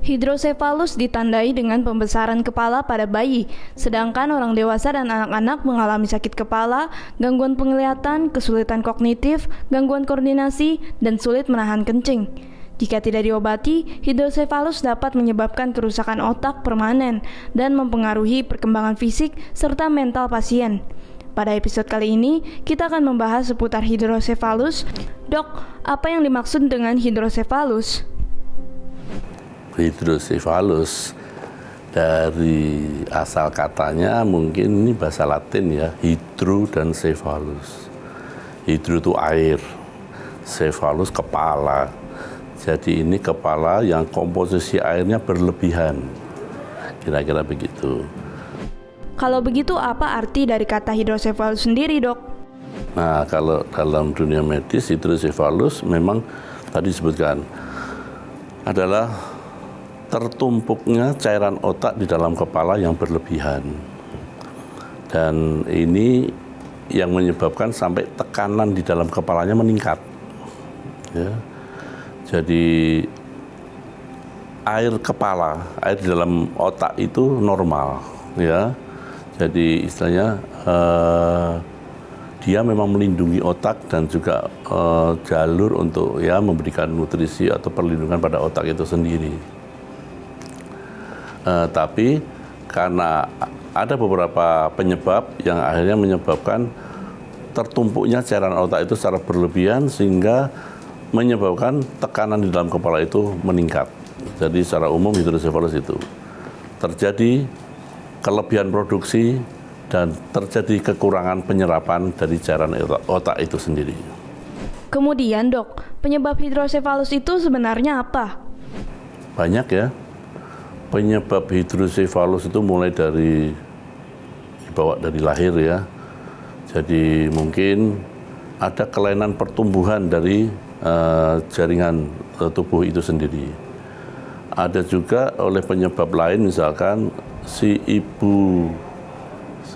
Hidrosefalus ditandai dengan pembesaran kepala pada bayi, sedangkan orang dewasa dan anak-anak mengalami sakit kepala, gangguan penglihatan, kesulitan kognitif, gangguan koordinasi, dan sulit menahan kencing. Jika tidak diobati, hidrosefalus dapat menyebabkan kerusakan otak permanen dan mempengaruhi perkembangan fisik serta mental pasien. Pada episode kali ini, kita akan membahas seputar hidrosefalus. Dok, apa yang dimaksud dengan hidrosefalus? Hidrosefalus dari asal katanya mungkin ini bahasa Latin ya, hidro dan cephalus. Hidro itu air, cephalus kepala. Jadi ini kepala yang komposisi airnya berlebihan, kira-kira begitu. Kalau begitu apa arti dari kata hidrosefalus sendiri, Dok? Nah, kalau dalam dunia medis hidrosefalus memang tadi disebutkan adalah tertumpuknya cairan otak di dalam kepala yang berlebihan. Dan ini yang menyebabkan sampai tekanan di dalam kepalanya meningkat. Ya. Jadi air kepala, air di dalam otak itu normal, ya. Jadi istilahnya dia memang melindungi otak dan juga jalur untuk ya memberikan nutrisi atau perlindungan pada otak itu sendiri. Tapi karena ada beberapa penyebab yang akhirnya menyebabkan tertumpuknya cairan otak itu secara berlebihan sehingga menyebabkan tekanan di dalam kepala itu meningkat. Jadi secara umum hidrosefalus itu terjadi kelebihan produksi dan terjadi kekurangan penyerapan dari cairan otak itu sendiri. Kemudian, Dok, penyebab hidrosefalus itu sebenarnya apa? Banyak ya. Penyebab hidrosefalus itu mulai dari dibawa dari lahir ya. Jadi mungkin ada kelainan pertumbuhan dari jaringan tubuh itu sendiri. Ada juga oleh penyebab lain, misalkan si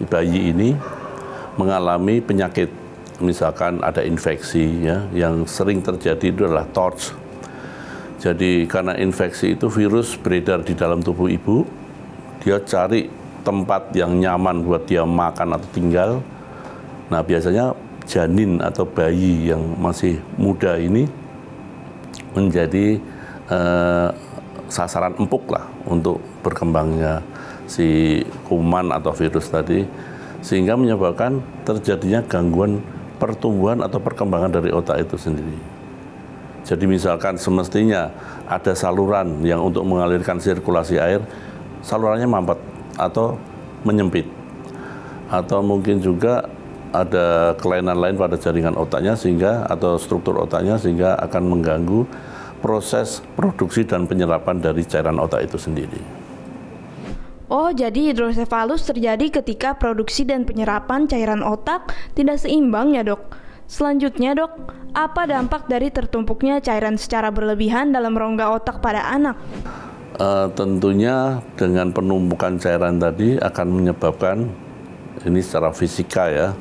bayi ini mengalami penyakit, misalkan ada infeksi ya, yang sering terjadi itu adalah TORCH. Jadi karena infeksi itu virus beredar di dalam tubuh ibu, dia cari tempat yang nyaman buat dia makan atau tinggal. Nah biasanya janin atau bayi yang masih muda ini menjadi sasaran empuk lah untuk berkembangnya si kuman atau virus tadi, sehingga menyebabkan terjadinya gangguan pertumbuhan atau perkembangan dari otak itu sendiri. Jadi misalkan semestinya ada saluran yang untuk mengalirkan sirkulasi air, salurannya mampet atau menyempit. Atau mungkin juga ada kelainan lain pada jaringan otaknya sehingga atau struktur otaknya sehingga akan mengganggu proses produksi dan penyerapan dari cairan otak itu sendiri. Oh, jadi hidrosefalus terjadi ketika produksi dan penyerapan cairan otak tidak seimbang ya, Dok? Selanjutnya, Dok, apa dampak dari tertumpuknya cairan secara berlebihan dalam rongga otak pada anak? Tentunya dengan penumpukan cairan tadi akan menyebabkan, ini secara fisika ya,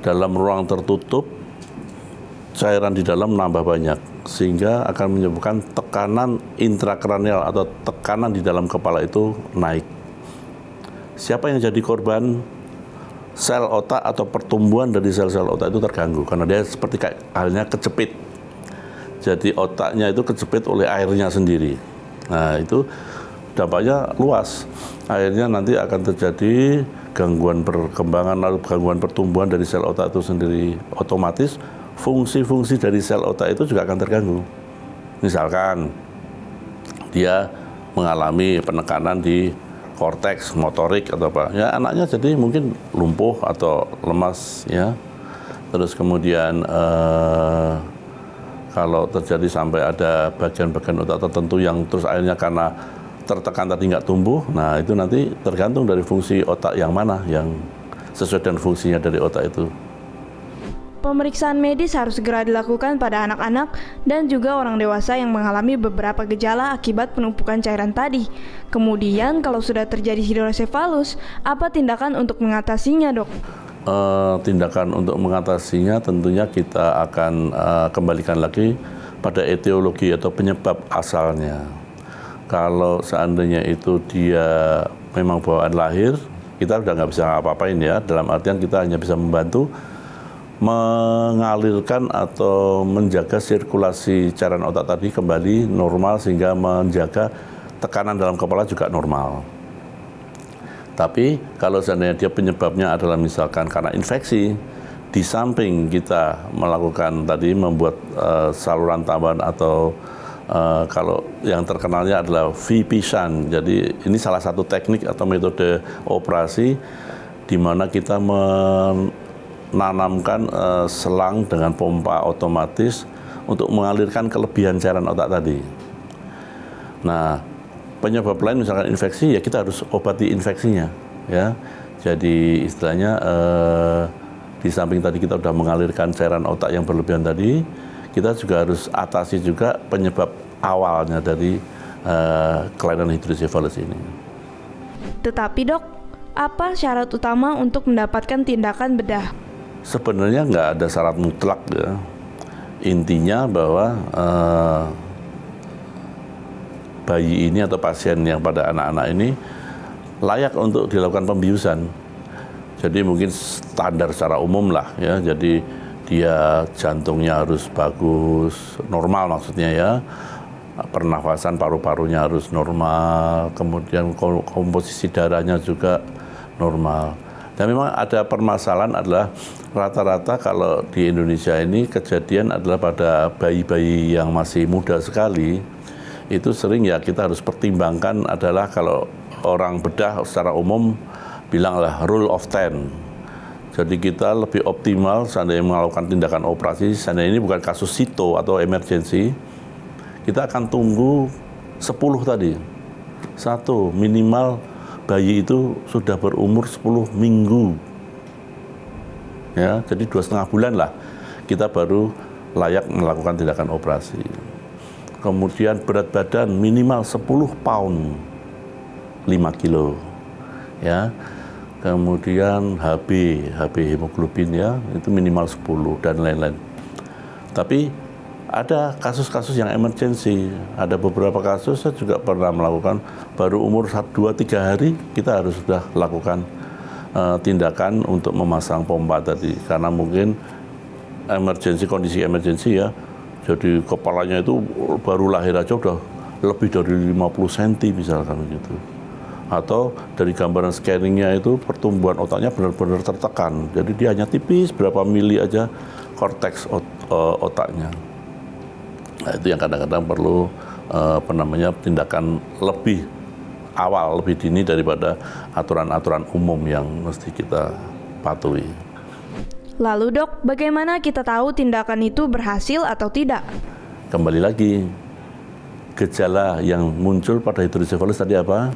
dalam ruang tertutup cairan di dalam menambah banyak sehingga akan menyebabkan tekanan intrakranial atau tekanan di dalam kepala itu naik. Siapa yang jadi korban? Sel otak atau pertumbuhan dari sel-sel otak itu terganggu karena dia seperti kayak halnya kecepit. Jadi otaknya itu kecepit oleh airnya sendiri. Nah itu dampaknya luas. Akhirnya nanti akan terjadi gangguan perkembangan lalu gangguan pertumbuhan dari sel otak itu sendiri. Otomatis fungsi-fungsi dari sel otak itu juga akan terganggu. Misalkan dia mengalami penekanan di korteks, motorik atau apa, ya anaknya jadi mungkin lumpuh atau lemas ya. Terus kemudian kalau terjadi sampai ada bagian-bagian otak tertentu yang terus akhirnya karena tertekan tadi nggak tumbuh, nah itu nanti tergantung dari fungsi otak yang mana yang sesuai dengan fungsinya dari otak itu. Pemeriksaan medis harus segera dilakukan pada anak-anak dan juga orang dewasa yang mengalami beberapa gejala akibat penumpukan cairan tadi. Kemudian kalau sudah terjadi hidrosefalus, apa tindakan untuk mengatasinya, Dok? Tindakan untuk mengatasinya tentunya kita akan kembalikan lagi pada etiologi atau penyebab asalnya. Kalau seandainya itu dia memang bawaan lahir, kita udah nggak bisa apa-apain ya. Dalam artian kita hanya bisa membantu mengalirkan atau menjaga sirkulasi cairan otak tadi kembali normal sehingga menjaga tekanan dalam kepala juga normal. Tapi kalau seandainya dia penyebabnya adalah misalkan karena infeksi, di samping kita melakukan tadi membuat saluran tambahan atau kalau yang terkenalnya adalah VP-shunt. Jadi ini salah satu teknik atau metode operasi di mana kita menanamkan selang dengan pompa otomatis untuk mengalirkan kelebihan cairan otak tadi. Nah, penyebab lain misalkan infeksi, ya kita harus obati infeksinya, ya. Jadi istilahnya di samping tadi kita sudah mengalirkan cairan otak yang berlebihan tadi, kita juga harus atasi juga penyebab awalnya dari kelainan hidrosefalus ini. Tetapi dok, apa syarat utama untuk mendapatkan tindakan bedah? Sebenarnya nggak ada syarat mutlak ya. Intinya bahwa bayi ini atau pasien yang pada anak-anak ini layak untuk dilakukan pembiusan. Jadi mungkin standar secara umum lah ya. Jadi dia jantungnya harus bagus, normal maksudnya ya. Pernafasan paru-parunya harus normal, kemudian komposisi darahnya juga normal. Dan memang ada permasalahan adalah rata-rata kalau di Indonesia ini kejadian adalah pada bayi-bayi yang masih muda sekali, itu sering ya kita harus pertimbangkan adalah kalau orang bedah secara umum bilanglah rule of 10. Jadi kita lebih optimal seandainya melakukan tindakan operasi, seandainya ini bukan kasus sito atau emergency, kita akan tunggu 10 tadi. Satu, minimal bayi itu sudah berumur 10 minggu. Ya, jadi 2,5 bulan lah kita baru layak melakukan tindakan operasi. Kemudian berat badan minimal 10 pound, 5 kilo. Ya. Kemudian HB hemoglobin ya, itu minimal 10 dan lain-lain. Tapi ada kasus-kasus yang emergency, ada beberapa kasus saya juga pernah melakukan baru umur 2-3 hari kita harus sudah lakukan tindakan untuk memasang pompa tadi karena mungkin kondisi emergency ya. Jadi kepalanya itu baru lahir aja udah lebih dari 50 cm misalkan begitu. Atau dari gambaran scanningnya itu pertumbuhan otaknya benar-benar tertekan. Jadi dia hanya tipis berapa mili aja korteks otaknya. Nah, itu yang kadang-kadang perlu tindakan lebih awal, lebih dini daripada aturan-aturan umum yang mesti kita patuhi. Lalu dok, bagaimana kita tahu tindakan itu berhasil atau tidak? Kembali lagi, gejala yang muncul pada hidrosefalus tadi apa?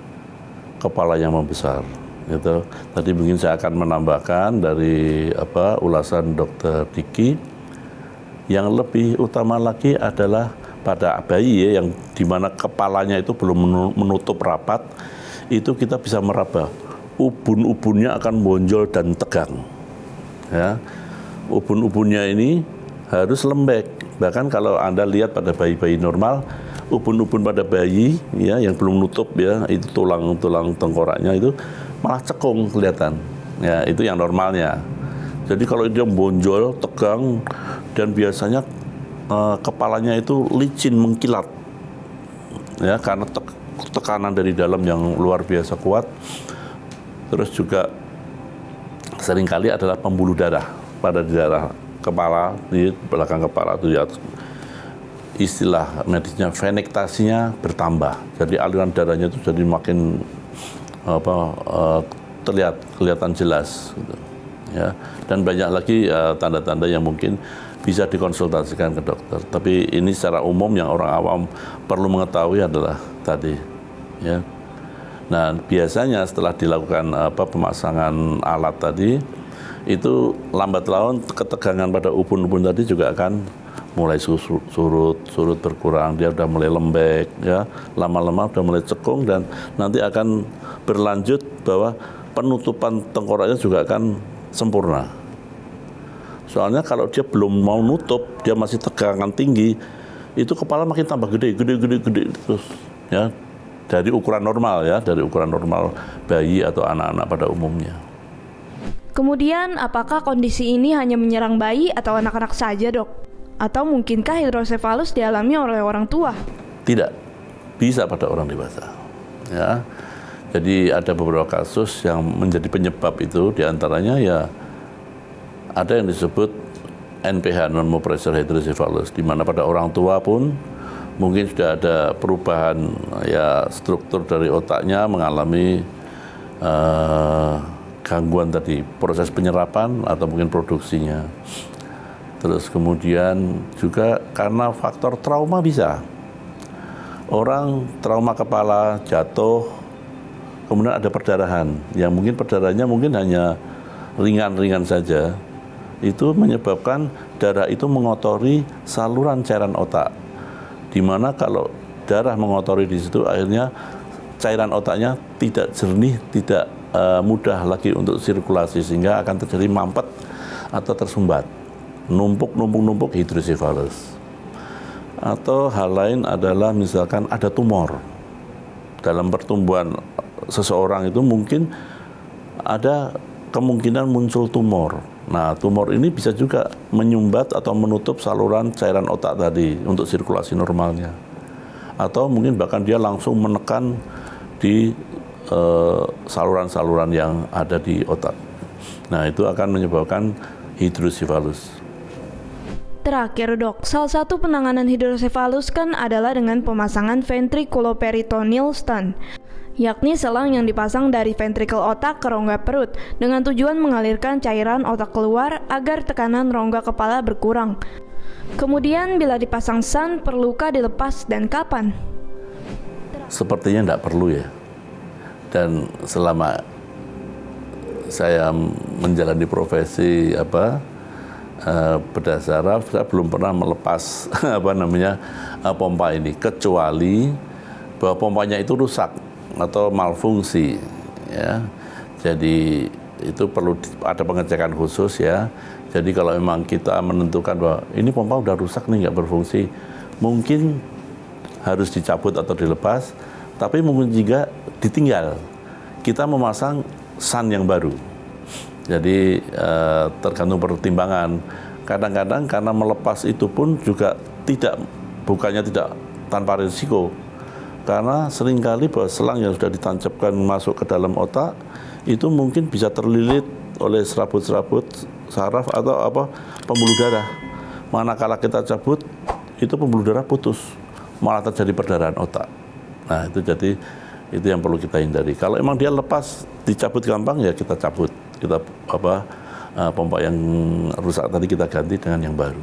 Kepala yang membesar. Gitu. Tadi mungkin saya akan menambahkan dari ulasan Dr. Diki. Yang lebih utama lagi adalah pada bayi ya, yang dimana kepalanya itu belum menutup rapat, itu kita bisa meraba ubun-ubunnya akan bonjol dan tegang. Ya, ubun-ubunnya ini harus lembek. Bahkan kalau Anda lihat pada bayi-bayi normal, ubun-ubun pada bayi ya yang belum nutup ya, itu tulang-tulang tengkoraknya itu malah cekung kelihatan. Ya, itu yang normalnya. Jadi kalau dia bonjol, tegang, dan biasanya kepalanya itu licin, mengkilat, ya karena tekanan dari dalam yang luar biasa kuat. Terus juga seringkali adalah pembuluh darah pada di daerah kepala, di belakang kepala itu ya. Istilah medisnya venektasinya bertambah. Jadi aliran darahnya itu jadi makin kelihatan jelas. Gitu. Ya, dan banyak lagi tanda-tanda yang mungkin bisa dikonsultasikan ke dokter. Tapi ini secara umum yang orang awam perlu mengetahui adalah tadi. Ya. Nah biasanya setelah dilakukan pemasangan alat tadi, itu lambat laun ketegangan pada ubun-ubun tadi juga akan mulai surut berkurang. Dia sudah mulai lembek, ya lama-lama sudah mulai cekung dan nanti akan berlanjut bahwa penutupan tengkoraknya juga akan sempurna. Soalnya kalau dia belum mau nutup, dia masih tegangan tinggi, itu kepala makin tambah gede terus, ya dari ukuran normal ya, dari ukuran normal bayi atau anak-anak pada umumnya. Kemudian, apakah kondisi ini hanya menyerang bayi atau anak-anak saja, Dok? Atau mungkinkah hidrosefalus dialami oleh orang tua? Tidak, bisa pada orang dewasa. Ya, jadi ada beberapa kasus yang menjadi penyebab itu, diantaranya ya ada yang disebut NPH, non-pressure hydrocephalus, di mana pada orang tua pun mungkin sudah ada perubahan ya struktur dari otaknya mengalami gangguan tadi, proses penyerapan atau mungkin produksinya. Terus kemudian juga karena faktor trauma bisa. Orang trauma kepala, jatuh, kemudian ada perdarahan, yang mungkin perdarahannya mungkin hanya ringan-ringan saja. Itu menyebabkan darah itu mengotori saluran cairan otak. Di mana kalau darah mengotori di situ, akhirnya cairan otaknya tidak jernih, tidak mudah lagi untuk sirkulasi, sehingga akan terjadi mampet atau tersumbat, numpuk hidrosefalus. Atau hal lain adalah misalkan ada tumor dalam pertumbuhan seseorang, itu mungkin ada kemungkinan muncul tumor. Nah, tumor ini bisa juga menyumbat atau menutup saluran cairan otak tadi untuk sirkulasi normalnya. Atau mungkin bahkan dia langsung menekan di saluran-saluran yang ada di otak. Nah, itu akan menyebabkan hidrosefalus. Terakhir, Dok, salah satu penanganan hidrosefalus kan adalah dengan pemasangan ventriculoperitoneal stent, yakni selang yang dipasang dari ventrikel otak ke rongga perut dengan tujuan mengalirkan cairan otak keluar agar tekanan rongga kepala berkurang. Kemudian bila dipasang stent, perlukah dilepas dan kapan? Sepertinya tidak perlu ya. Dan selama saya menjalani profesi bedah saraf, saya belum pernah melepas pompa ini, kecuali bahwa pompanya itu rusak atau malfungsi ya. Jadi itu perlu ada pengecekan khusus ya. Jadi kalau memang kita menentukan bahwa ini pompa udah rusak nih, nggak berfungsi, mungkin harus dicabut atau dilepas, tapi mungkin juga ditinggal, kita memasang stent yang baru. Jadi tergantung pertimbangan. Kadang-kadang karena melepas itu pun juga bukannya tidak tanpa risiko. Karena seringkali bahwa selang yang sudah ditancapkan masuk ke dalam otak itu mungkin bisa terlilit oleh serabut-serabut saraf atau pembuluh darah. Manakala kita cabut, itu pembuluh darah putus, malah terjadi perdarahan otak. Nah, itu yang perlu kita hindari. Kalau emang dia lepas, dicabut gampang, ya kita cabut. Kita pompa yang rusak tadi kita ganti dengan yang baru.